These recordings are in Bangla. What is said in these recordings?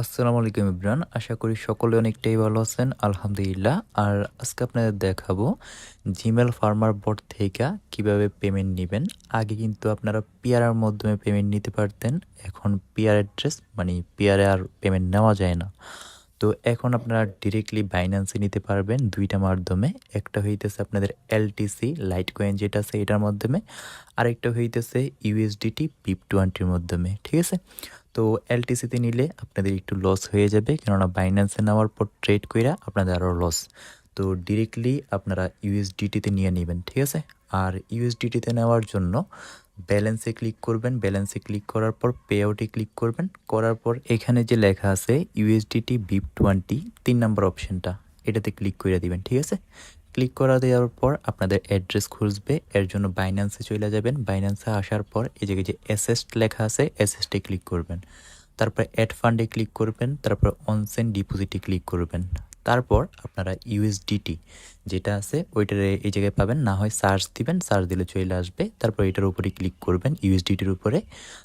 আসসালামু আলাইকুম ইব্রান, আশা করি সকলে অনেকটাই ভালো আছেন আলহামদুলিল্লাহ। আর আজকে আপনাদের দেখাবো জিমেল ফার্মার বোর্ড থেকে কিভাবে পেমেন্ট নেবেন। আগে কিন্তু আপনারা পিআরের মাধ্যমে পেমেন্ট নিতে পারতেন, এখন পিআর অ্যাড্রেস মানে পিআরে আর পেমেন্ট নেওয়া যায় না। তো এখন আপনারা ডিরেক্টলি বাইন্যান্সে নিতে পারবেন দুইটা মাধ্যমে। একটা হইতেছে আপনাদের এলটিসি লাইট কয়েন যেটা আছে এটার মাধ্যমে, আরেকটা হইতেছে ইউএসডিটি BIP20 মাধ্যমে। ঠিক আছে, তো এলটিসিতে নিলে আপনাদের একটু লস হয়ে যাবে, কেননা বাইন্যান্সে নেওয়ার পর ট্রেড কইরা আপনাদের আরও লস। তো ডিরেক্টলি আপনারা ইউএসডিটিতে নিয়ে নেবেন। ঠিক আছে, আর ইউএসডিটিতে নেওয়ার জন্য ব্যালেন্সে ক্লিক করবেন, ব্যালেন্সে ক্লিক করার পর পে আউটে ক্লিক করবেন, করার পর এখানে যে লেখা আছে ইউএসডিটি BIP20 3 নম্বর অপশনটা, এটাতে ক্লিক করে দিবেন। ঠিক আছে, ক্লিক করা দেওয়ার পর আপনাদের অ্যাড্রেস খুঁজবে, এর জন্য বাইন্যান্সে চলে যাবেন। বাইন্যান্সে আসার পর এই জায়গায় যে অ্যাসেস্ট লেখা আছে অ্যাসেস্টে ক্লিক করবেন, তারপর অ্যাড ফান্ডে ক্লিক করবেন, তারপর অনসেন্ড ডিপোজিটে ক্লিক করবেন। তারপর আপনারা ইউএসডিটি যেটা আছে ওইটার এই জায়গায় পাবেন, না হয় সার্চ দিবেন, সার্চ দিলে চলে আসবে। তারপর এটার উপরে ক্লিক করবেন ইউএসডিটির উপরে,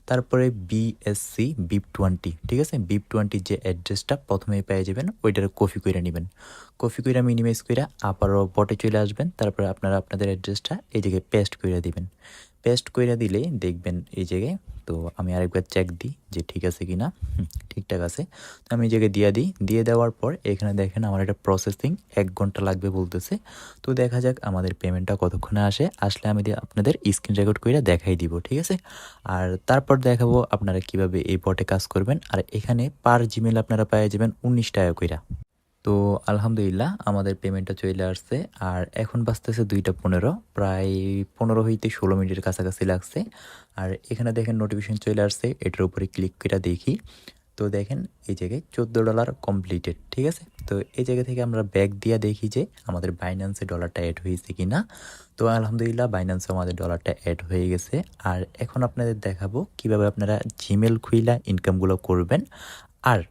তারপরে বিএসসি BIP20। ঠিক আছে, BIP20 যে অ্যাড্রেসটা প্রথমেই পেয়ে যাবেন ওইটার কপি করে নেবেন, কপি করে মিনিমাইজ করে আবারও বটে চলে আসবেন। তারপরে আপনারা আপনাদের অ্যাড্রেসটা এই জায়গায় পেস্ট করে দিবেন। পেস্ট করে দিলে দেখবেন এই জায়গায়, তো আমি আরেকবার চেক দিই যে ঠিক আছে কি না। ঠিকঠাক আছে, তো আমি এই জায়গায় দিয়ে দিই। দিয়ে দেওয়ার পর এখানে দেখেন আমার এটা প্রসেসিং 1 ঘন্টা লাগবে বলতেছে। তো দেখা যাক আমাদের পেমেন্টটা কতক্ষণে আসে, আসলে আমি আপনাদের স্ক্রিন রেকর্ড করে দেখাই দিব। ঠিক আছে, আর তারপর দেখাবো আপনারা কিভাবে এই বটে কাজ করবেন। আর এখানে পার জিমেল আপনারা পেয়ে যাবেন 19 টাকা কইরা। তো আলহামদুলিল্লাহ আমাদের পেমেন্টটা চলে আসছে। আর এখন বাজতেছে 2টা 15, প্রায় 15 হইতে 16 মিনিটের কাছাকাছি লাগছে। আর এখানে দেখেন নোটিফিকেশন চলে আসছে, এটার উপরে ক্লিক করে দেখি। তো দেখেন এই জায়গায় $14 কমপ্লিটেড। ঠিক আছে, তো এই জায়গা থেকে আমরা ব্যাক দিয়ে দেখি যে আমাদের বাইন্যান্সে ডলারটা অ্যাড হয়েছে কি না। তো আলহামদুলিল্লাহ বাইন্যান্সে আমাদের ডলারটা অ্যাড হয়ে গেছে। আর এখন আপনাদের দেখাবো কিভাবে আপনারা জিমেল খুইলা ইনকামগুলো করবেন। আর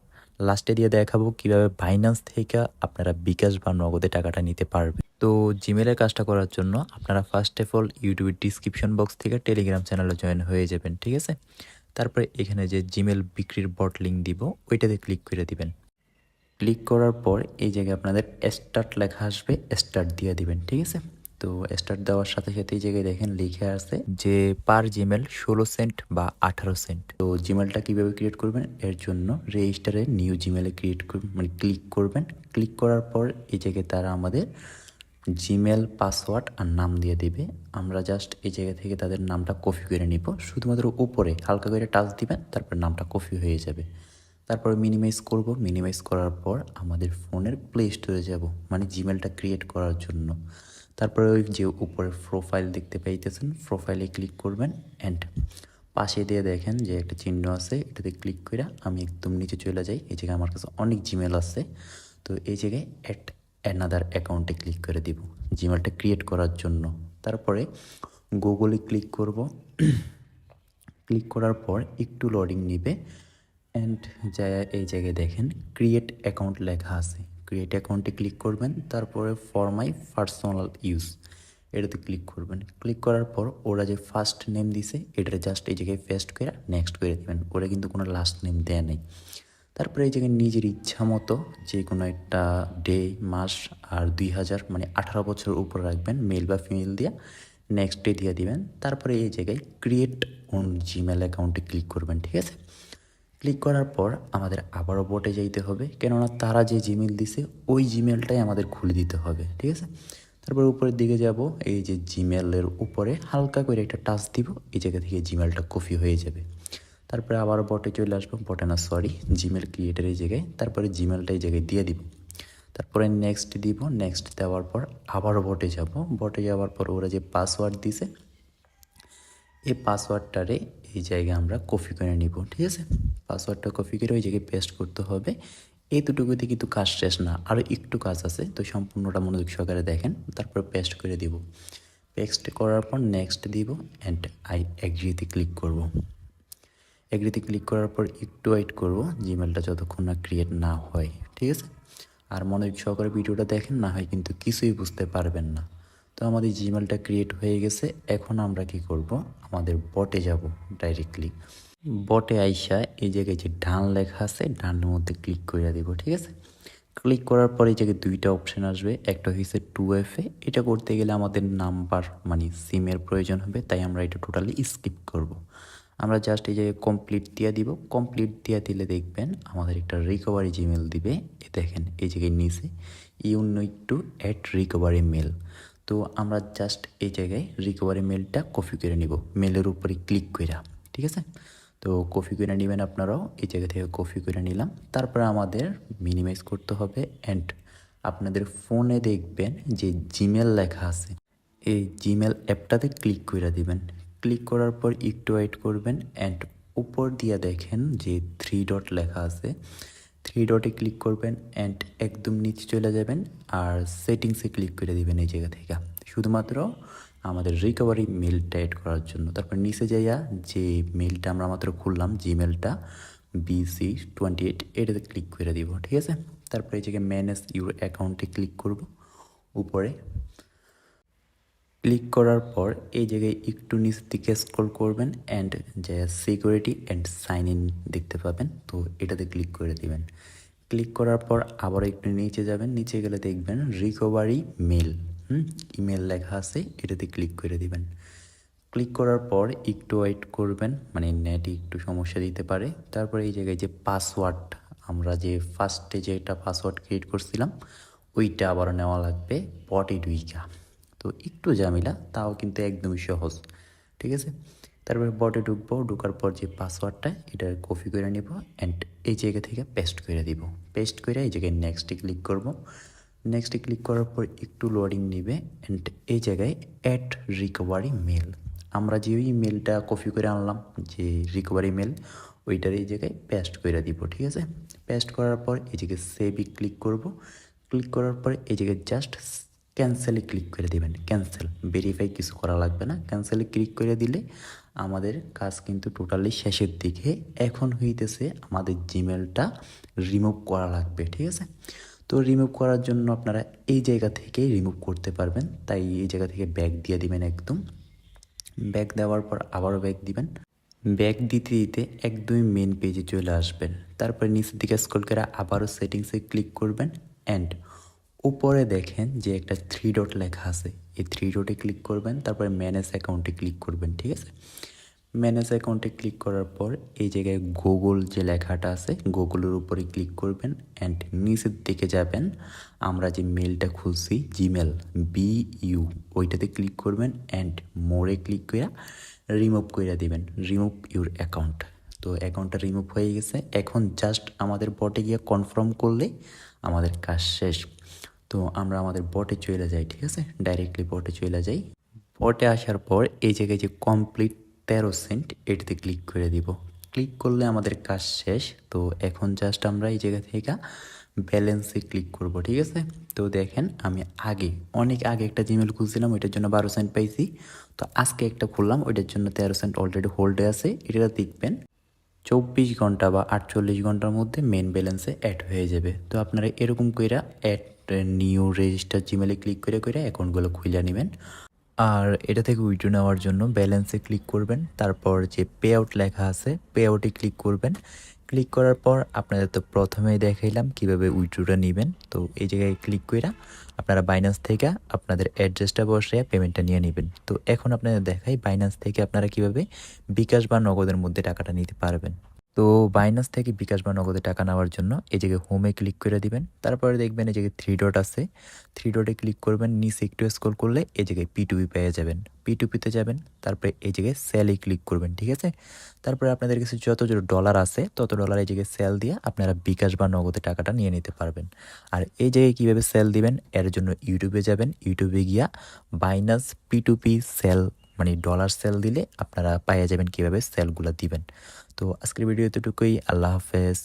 লাস্টে দিয়ে দেখাবো কিভাবে বাইন্যান্স থেকে আপনারা বিকাশ বা নগদে টাকাটা নিতে পারবেন। তো জিমেলের কাজটা করার জন্য আপনারা ফার্স্ট অফ অল ইউটিউবের ডিসক্রিপশন বক্স থেকে টেলিগ্রাম চ্যানেলে জয়েন হয়ে যাবেন। ঠিক আছে, তারপরে এখানে যে জিমেল বিক্রির বট লিঙ্ক দিব ওইটাতে ক্লিক করে দিবেন। ক্লিক করার পর এই জায়গায় আপনাদের স্টার্ট লেখা আসবে, স্টার্ট দিয়ে দিবেন। ঠিক আছে, তো স্টার্ট দেওয়ার সাথে সাথে এই জায়গায় দেখেন লিখে আছে যে পার জিমেল 16 সেন্ট বা 18 সেন্ট। তো জিমেলটা কিভাবে ক্রিয়েট করবেন, এর জন্য রেজিস্টারে নিউ জিমেলে ক্রিয়েট মানে ক্লিক করবেন। ক্লিক করার পর এই জায়গায় তারা আমাদের জিমেল পাসওয়ার্ড আর নাম দিয়ে দিবে। আমরা জাস্ট এই জায়গা থেকে তাদের নামটা কপি করে নিব, শুধুমাত্র উপরে হালকা করে টাচ দিবেন, তারপর নামটা কপি হয়ে যাবে। তারপর মিনিমাইজ করব, মিনিমাইজ করার পর আমাদের ফোনের প্লে স্টোরে যাব, মানে জিমেলটা ক্রিয়েট করার জন্য। তারপরে ওই যে উপরে প্রোফাইল দেখতে পাইতেছেন, প্রোফাইলে ক্লিক করবেন অ্যান্ড পাশে দিয়ে দেখেন যে একটা চিহ্ন আছে, এটাতে ক্লিক করে আমি একদম নিচে চলে যাই। এই জায়গায় আমার কাছে অনেক জিমেল আছে, তো এই জায়গায় অ্যাড অ্যানাদার অ্যাকাউন্টে ক্লিক করে দিব জিমেলটা ক্রিয়েট করার জন্য। তারপরে গুগলে ক্লিক করব। ক্লিক করার পর একটু লোডিং নিবে অ্যান্ড যা এই জায়গায় দেখেন ক্রিয়েট অ্যাকাউন্ট লেখা আছে, ক্রিয়েট অ্যাকাউন্টে ক্লিক করবেন। তারপরে ফর মাই পার্সোনাল ইউজ এটাতে ক্লিক করবেন। ক্লিক করার পর ওরা যে ফার্স্ট নেম দিছে এটা জাস্ট এই জায়গায় পেস্ট করে নেক্সট করে দেবেন, ওরা কিন্তু কোনো লাস্ট নেম দেয়া নেই। তারপরে এই জায়গায় নিজের ইচ্ছা মতো যে কোনো একটা ডে, মাস আর 2000 মানে 18 বছর উপর রাখবেন, মেল বা ফিমেল দিয়ে নেক্সট ডে দিয়ে দিবেন। তারপরে এই জায়গায় ক্রিয়েট অন জিমেল অ্যাকাউন্টে ক্লিক করবেন। ঠিক আছে, ক্লিক করার পর আমাদের আবারও বোটে যাইতে হবে, কেননা তারা যে জিমেল দিছে ওই জিমেলটাই আমাদের খুলে দিতে হবে। ঠিক আছে, তারপর উপরের দিকে যাব, এই যে জিমেলের উপরে হালকা করে একটা টাচ দিব, এই জায়গা থেকে জিমেলটা কপি হয়ে যাবে। তারপরে আবারও বটে চলে আসবো, বটে না সরি জিমেল ক্রিয়েটার এই জায়গায়, তারপরে জিমেলটা এই জায়গায় দিয়ে দিব। তারপরে নেক্সট দিব, নেক্সট দেওয়ার পর আবারও বটে যাব, বটে যাওয়ার পর ওরা যে পাসওয়ার্ড দিছে এই পাসওয়ার্ডটারে এই জায়গায় আমরা কপি করে নিব। ঠিক আছে, পাসওয়ার্ডটা কপি করে ওই জায়গায় পেস্ট করতে হবে। এই দুটুকুতে কিন্তু কাজ শেষ না, আরও একটু কাজ আছে, তো সম্পূর্ণটা মনোযোগ সহকারে দেখেন। তারপর পেস্ট করে দিব, পেস্ট করার পর নেক্সট দিব অ্যান্ড আই এগ্রিতে ক্লিক করব। এগ্রিতে ক্লিক করার পর একটু ওয়েট করব জিমেলটা যতক্ষণ না ক্রিয়েট না হয়। ঠিক আছে, আর মনোযোগ সহকারে ভিডিওটা দেখেন, না হয় কিন্তু কিছুই বুঝতে পারবেন না। তো আমাদের জিমেলটা ক্রিয়েট হয়ে গেছে, এখন আমরা কি করব, আমাদের বটে যাব ডাইরেক্টলি। বটে আইসা এই জায়গায় যে ডান লেখা আছে ডানের মধ্যে ক্লিক করে দিব, ঠিক আছে। ক্লিক করার পরে এই জায়গায় দুইটা অপশন আসবে, একটা হচ্ছে 2FA। এটা করতে গেলে আমাদের নাম্বার মানে সিমের প্রয়োজন হবে, তাই আমরা এটা টোটালি স্কিপ করব। আমরা জাস্ট এই জায়গায় কমপ্লিট দিয়ে দিব। কমপ্লিট দিয়ে দিলে দেখবেন আমাদের একটা রিকভারি জিমেল দিবে। এ দেখেন এই জায়গায় নিচে you need to add recovery mail. তো আমরা জাস্ট এই জায়গায় রিকভারি মেলটা কপি করে নিব, মেলের উপরে ক্লিক করে, ঠিক আছে। তো কপি করে নেবেন আপনারাও, এই জায়গা থেকে কপি করে নিলাম। তারপরে আমাদের মিনিমাইজ করতে হবে অ্যান্ড আপনাদের ফোনে দেখবেন যে জিমেল লেখা আছে, এই জিমেল অ্যাপটাতে ক্লিক করে দিবেন। ক্লিক করার পর একটু ওয়েট করবেন অ্যান্ড উপর দিয়ে দেখেন যে 3 ডট লেখা আছে, 3 ডটে ক্লিক করবেন অ্যান্ড একদম নিচে চলে যাবেন আর সেটিংসে ক্লিক করে দিবেন এই জায়গা থেকে, শুধুমাত্র আমাদের রিকভারি মেলটা অ্যাড করার জন্য। তারপর নিচে যাইয়া যে মেলটা আমরা মাত্র খুললাম জিমেলটা BC28, এটাতে ক্লিক করে দিব, ঠিক আছে। তারপরে এই জায়গায় ম্যানেজ ইউর অ্যাকাউন্টে ক্লিক করব উপরে। ক্লিক করার পর এই জায়গায় একটু নিচ দিকে স্ক্রল করবেন অ্যান্ড যে সিকিউরিটি অ্যান্ড সাইন ইন দেখতে পাবেন, তো এটাতে ক্লিক করে দিবেন। ক্লিক করার পর আবার একটু নিচে যাবেন, নিচে গেলে দেখবেন রিকভারি মেল ইমেল লেখা আছে, এটাতে ক্লিক করে দিবেন। ক্লিক করার পর একটু ওয়েট করবেন, মানে নেটে একটু সমস্যা দিতে পারে। তারপরে এই জায়গায় যে পাসওয়ার্ড, আমরা যে ফার্স্টে যে একটা পাসওয়ার্ড ক্রিয়েট করছিলাম ওইটা আবার নেওয়া লাগবে বটে ঢুইকা। তো একটু ঝামেলা, তাও কিন্তু একদমই সহজ, ঠিক আছে। তারপরে বটে ঢুকবো, ঢুকার পর যে পাসওয়ার্ডটা এটা কপি করে নিব অ্যান্ড এই জায়গা থেকে পেস্ট করে দিব। পেস্ট করে এই জায়গায় নেক্সটে ক্লিক করব। নেক্সটে ক্লিক করার পর একটু লোডিং নিবে অ্যান্ড এই জায়গায় অ্যাড রিকভারি মেল, আমরা যে ওই মেলটা কপি করে আনলাম যে রিকভারি মেল, ওইটার এই জায়গায় পেস্ট করে দিব, ঠিক আছে। পেস্ট করার পর এই জায়গায় সেভে ক্লিক করব। ক্লিক করার পর এই জায়গায় জাস্ট ক্যান্সেলে ক্লিক করে দিবেন। ক্যান্সেল, ভেরিফাই কিছু করা লাগবে না, ক্যান্সেলে ক্লিক করে দিলে আমাদের কাজ কিন্তু টোটালি শেষের দিকে। এখন হইতেছে আমাদের জিমেলটা রিমুভ করা লাগবে, ঠিক আছে। তো রিমুভ করার জন্য আপনারা এই জায়গা থেকে রিমুভ করতে পারবেন, তাই এই জায়গা থেকে ব্যাক দিয়ে দিবেন একদম। ব্যাক দেওয়ার পর আবারও ব্যাক দিবেন। ব্যাক দিতে দিতে একদমই মেন পেজে চলে আসবেন। তারপরে নিচের দিকে স্ক্রল করে আবারও সেটিংসে ক্লিক করবেন অ্যান্ড উপরে দেখেন যে একটা 3 ডট লেখা আছে, এই 3 ডটে ক্লিক করবেন। তারপরে ম্যানেজ অ্যাকাউন্টে ক্লিক করবেন, ঠিক আছে। ম্যানেজ অ্যাকাউন্টে ক্লিক করার পর এই জায়গায় গুগল যে লেখাটা আছে গুগলের উপরে ক্লিক করবেন অ্যান্ড নিচের দিকে যাবেন, আমরা যে মেলটা খুলছি জিমেল BU, ওইটাতে ক্লিক করবেন অ্যান্ড মোরে ক্লিক করে রিমুভ করে দিবেন, রিমুভ ইউর অ্যাকাউন্ট। তো অ্যাকাউন্টটা রিমুভ হয়ে গেছে। এখন জাস্ট আমাদের বটে গিয়ে কনফার্ম করলে আমাদের কাজ শেষ। তো আমরা আমাদের বটে চলে যাই, ঠিক আছে, ডাইরেক্টলি বটে চলে যাই। বটে আসার পর এই জায়গায় যে কমপ্লিট 13 সেন্ট, এটাতে ক্লিক করে দিব। ক্লিক করলে আমাদের কাজ শেষ। তো এখন জাস্ট আমরা এই জায়গা থেকে ব্যালেন্সে ক্লিক করব, ঠিক আছে। তো দেখেন আমি অনেক আগে একটা জিমেল খুলছিলাম, ওইটার জন্য 12 সেন্ট পাইছি। তো আজকে একটা খুললাম, ওইটার জন্য 13 সেন্ট অলরেডি হোল্ডে আছে। এটা দেখবেন 24 ঘন্টা বা 48 ঘন্টার মধ্যে মেন ব্যালেন্সে অ্যাড হয়ে যাবে। তো আপনারা এরকম কইরা অ্যাড নিউ রেজিস্টার জিমেলে ক্লিক করে অ্যাকাউন্টগুলো খুলে নেবেন। আর এটা থেকে উইথড্র নেওয়ার জন্য ব্যালেন্সে ক্লিক করবেন, তারপর যে পে আউট লেখা আছে পে আউটে ক্লিক করবেন। ক্লিক করার পর আপনাদের তো প্রথমেই দেখাইলাম কিভাবে উইথড্রটা নেবেন। তো এই জায়গায় ক্লিক কইরা আপনারা বাইন্যান্স থেকে আপনাদের অ্যাড্রেসটা বসে পেমেন্টটা নিয়ে নেবেন। তো এখন আপনাদের দেখাই বাইন্যান্স থেকে আপনারা কিভাবে বিকাশ বা নগদের মধ্যে টাকাটা নিতে পারবেন। তো বাইন্যান্স থেকে বিকাশ বা নগদে টাকা নেওয়ার জন্য এই জায়গায় হোমে ক্লিক করে দিবেন। তারপরে দেখবেন এই জায়গায় 3 ডট আছে, 3 ডটে ক্লিক করবেন। নিচে একটু স্ক্রল করলে এই জায়গায় P2P পেয়ে যাবেন, P2Pতে যাবেন। তারপরে এই জায়গায় সেলে ক্লিক করবেন, ঠিক আছে। তারপরে আপনাদের কাছে যত ডলার আছে তত ডলার এই জায়গায় সেল দিয়ে আপনারা বিকাশ বা নগদে টাকাটা নিয়ে নিতে পারবেন। আর এই জায়গায় কীভাবে সেল দিবেন এর জন্য ইউটিউবে যাবেন, ইউটিউবে গিয়া বাইন্যান্স P2P সেল মানে ডলার সেল দিলে আপনারা পাইয়া যাবেন কীভাবে সেলগুলো দিবেন। তো আজকের ভিডিও এতটুকুই, আল্লাহ হাফেজ।